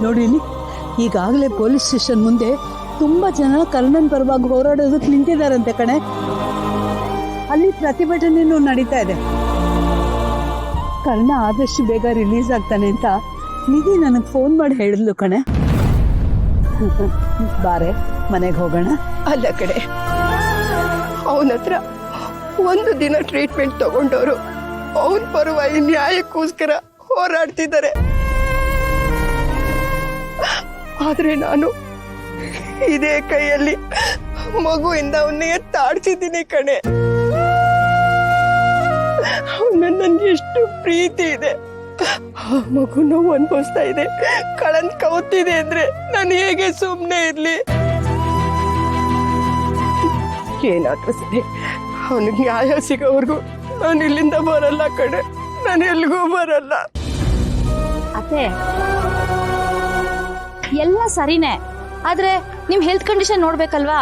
ನೋಡಿ ಇಲ್ಲಿ ಈಗಾಗಲೇ ಪೊಲೀಸ್ ಸ್ಟೇಷನ್ ಮುಂದೆ ತುಂಬಾ ಜನ ಕರ್ಣನ್ ಪರವಾಗಿ ಹೋರಾಡೋದಕ್ಕೆ ನಿಂತಿದ್ದಾರಂತೆ ಕಣೆ. ಅಲ್ಲಿ ಪ್ರತಿಭಟನೆಯೂ ನಡೀತಾ ಇದೆ. ಕರ್ಣ ಆದಷ್ಟು ಬೇಗ ರಿಲೀಸ್ ಆಗ್ತಾನೆ ಅಂತ ನಿಧಿ ನನಗೆ ಫೋನ್ ಮಾಡಿ ಹೇಳಿದ್ಲು ಕಣೆ. ಬಾರೆ ಮನೆಗೆ ಹೋಗೋಣ. ಅಲ್ಲ ಕಡೆ, ಅವನ ಹತ್ರ ಒಂದು ದಿನ ಟ್ರೀಟ್ಮೆಂಟ್ ತಗೊಂಡವರು ಅವನ ಪರವಾಗಿ ನ್ಯಾಯಕ್ಕೋಸ್ಕರ ಹೋರಾಡ್ತಿದ್ದಾರೆ. ಆದ್ರೆ ನಾನು ಇದೇ ಕೈಯಲ್ಲಿ ಮಗುವಿಂದ ಅವನ್ನ ಎತ್ತಾಡ್ಸಿದ್ದೀನಿ ಕಣೆ. ಅವನ ನನ್ಗೆ ಎಷ್ಟು ಪ್ರೀತಿ ಇದೆ. ಆ ಮಗು ನೋವು ಅನ್ಭವಿಸ್ತಾ ಇದೆ, ಕಳಂತ ಕೌತಿದೆ ಅಂದ್ರೆ ನಾನು ಹೇಗೆ ಸುಮ್ಮನೆ ಇರ್ಲಿ? ಏನಾದ್ರೂ ಸರಿ, ಅವನಿಗೆ ನ್ಯಾಯ ಸಿಗೋವರೆಗೂ ನಾನು ಇಲ್ಲಿಂದ ಬರಲ್ಲ ಕಣೆ. ನಾನು ಎಲ್ಗೂ ಬರಲ್ಲ. ಅತ್ತೆ ಎಲ್ಲ ಸರಿನೇ, ಆದ್ರೆ ನಿಮ್ ಹೆಲ್ತ್ ಕಂಡೀಷನ್ ನೋಡ್ಬೇಕಲ್ವಾ?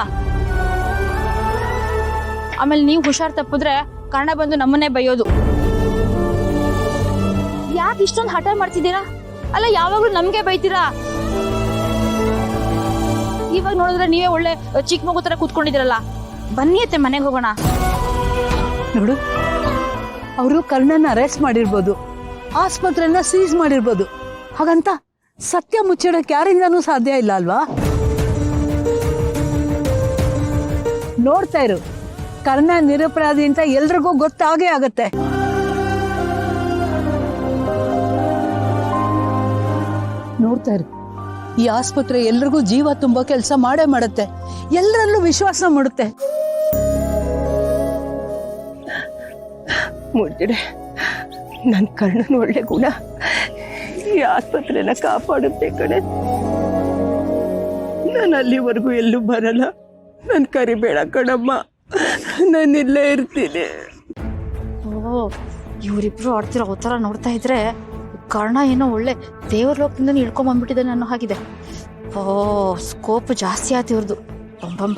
ಆಮೇಲೆ ನೀವು ಹುಷಾರ್ ತಪ್ಪಿದ್ರೆ ಕರ್ಣ ಬಂದು ನಮ್ಮನ್ನೇ ಬೈಯೋದು. ಯಾಕೆ ಇಷ್ಟೊಂದು ಹಠ ಮಾಡ್ತಿದ್ದೀರಾ? ಅಲ್ಲ, ಯಾವಾಗ್ಲೂ ನಮ್ಗೆ ಬೈತೀರಾ. ಇವಾಗ ನೋಡಿದ್ರೆ ನೀವೇ ಒಳ್ಳೆ ಚಿಕ್ಕ ಮಗು ತರ ಕೂತ್ಕೊಂಡಿದ್ದೀರಲ್ಲ. ಬನ್ನಿ ಅತ್ತೆ, ಮನೆಗೆ ಹೋಗೋಣ. ನೋಡು, ಅವರು ಕರ್ಣನ ಅರೆಸ್ಟ್ ಮಾಡಿರ್ಬೋದು, ಆಸ್ಪತ್ರೆನ ಸೀಸ್ ಮಾಡಿರ್ಬೋದು. ಹಾಗಂತ ಸತ್ಯ ಮುಚ್ಚಿಡಕ್ಕೆ ಯಾರಿಂದನೂ ಸಾಧ್ಯ ಇಲ್ಲ ಅಲ್ವಾ? ನೋಡ್ತಾ ಇರು, ಕರ್ಣ ನಿರಪರಾಧಿ ಅಂತ ಎಲ್ರಿಗೂ ಗೊತ್ತಾಗೇ ಆಗತ್ತೆ. ನೋಡ್ತಾ ಇರು, ಈ ಆಸ್ಪತ್ರೆ ಎಲ್ರಿಗೂ ಜೀವ ತುಂಬಾ ಕೆಲಸ ಮಾಡೇ ಮಾಡುತ್ತೆ, ಎಲ್ಲರಲ್ಲೂ ವಿಶ್ವಾಸ ಮಾಡುತ್ತೆ. ಮುಡ್ದಿಡೆ, ನನ್ನ ಕರ್ಣನ ಒಳ್ಳೆ ಗುಣ ಈ ಆಸ್ಪತ್ರೆನ ಕಾಪಾಡುತ್ತೆ ಕಣೆ. ನಾನು ಅಲ್ಲಿವರೆಗೂ ಎಲ್ಲೂ ಬರಲ್ಲ. ನನ್ ಕರಿಬೇಡ ಕಣಮ್ಮ, ನಾನು ಇಲ್ಲೇ ಇರ್ತೀನಿ. ಓ, ಇವರಿಬ್ರು ಆಡ್ತಿರೋ ಅವತಾರ ನೋಡ್ತಾ ಇದ್ರೆ ಕರ್ಣ ಏನೋ ಒಳ್ಳೆ ದೇವ್ರ ಲೋಕದಿಂದ ಇಳ್ಕೊಂಬಂದ್ಬಿಟ್ಟಿದ್ದಾನೆ ಅನ್ನೋ ಹಾಗಿದೆ. ಓ, ಸ್ಕೋಪ್ ಜಾಸ್ತಿ ಆಯ್ತು ಇವ್ರದ್ದು.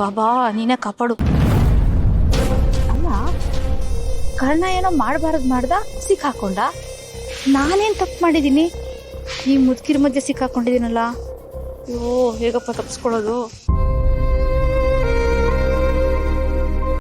ಬಾಬಾ ನೀನೇ ಕಾಪಾಡು. ಅಲ್ಲ, ಕರ್ಣ ಏನೋ ಮಾಡಬಾರದು ಮಾಡ್ದ, ಸಿಕ್ಕಾಕೊಂಡ. ನಾನೇನ್ ತಪ್ಪು ಮಾಡಿದೀನಿ? ಈ ಮುದುಕಿರ ಮಧ್ಯೆ ಸಿಕ್ಕಾಕೊಂಡಿದ್ದೀನಲ್ಲ. ಅಯ್ಯೋ, ಹೇಗಪ್ಪ ತಪ್ಪಿಸ್ಕೊಳ್ಳೋದು?